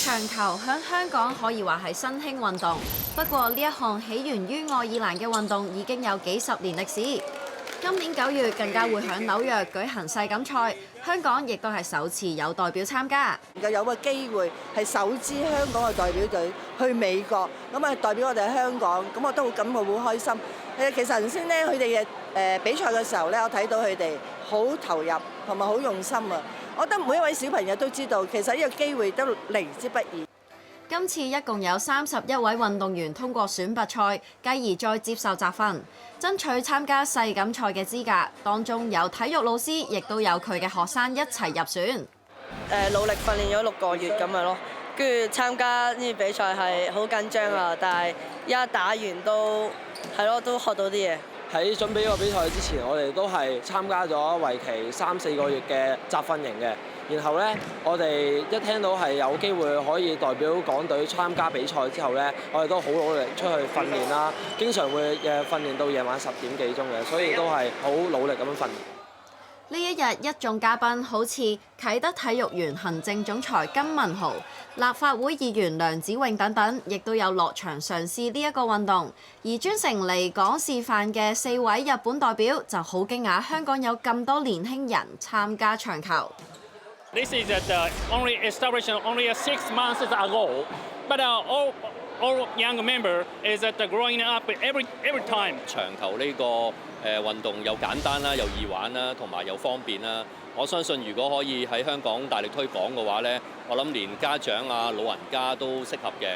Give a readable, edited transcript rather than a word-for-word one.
長球響香港可以話係新興運動，不過呢一項起源於愛爾蘭嘅運動已經有幾十年歷史。今年9月更加會響紐約舉行世錦賽，香港亦都係首次有代表參加。有個機會係首支香港嘅代表隊去美國，咁啊代表我哋香港，咁我都好感到好開心。其實頭先咧佢哋嘅比賽嘅時候咧，我睇到佢哋好投入同埋好用心啊！我覺得每一位小朋友都知道，其實呢個機會都嚟之不易。今次一共有31位運動員通過選拔賽，繼而再接受集訓，爭取參加世錦賽嘅資格。當中有體育老師，亦都有佢嘅學生一齊入選。努力訓練咗6個月咁樣咯，跟住參加呢啲比賽係好緊張啊，但係一打完都係咯，都學到啲嘢。喺準備呢個比賽之前，我哋都係參加咗為期3-4個月嘅集訓營嘅。然後呢，我哋一聽到係有機會可以代表港隊參加比賽之後呢，我哋都好努力出去訓練啦，經常會訓練到夜晚10點幾鐘嘅，所以都係好努力咁樣訓練。呢一日一眾嘉賓好似啟德體育園行政總裁金文豪、立法會議員梁子穎等等，亦都有落場嘗試呢一個運動。而專程嚟港示範嘅4位日本代表就好驚訝，香港有咁多年輕人參加長球。This is only established only 6 months ago, but all young member is growing up every time. 長球呢個運動又簡單啦，又易玩啦，同埋又方便啦。我相信如果可以喺香港大力推廣嘅話呢，我諗連家長啊、老人家都適合嘅。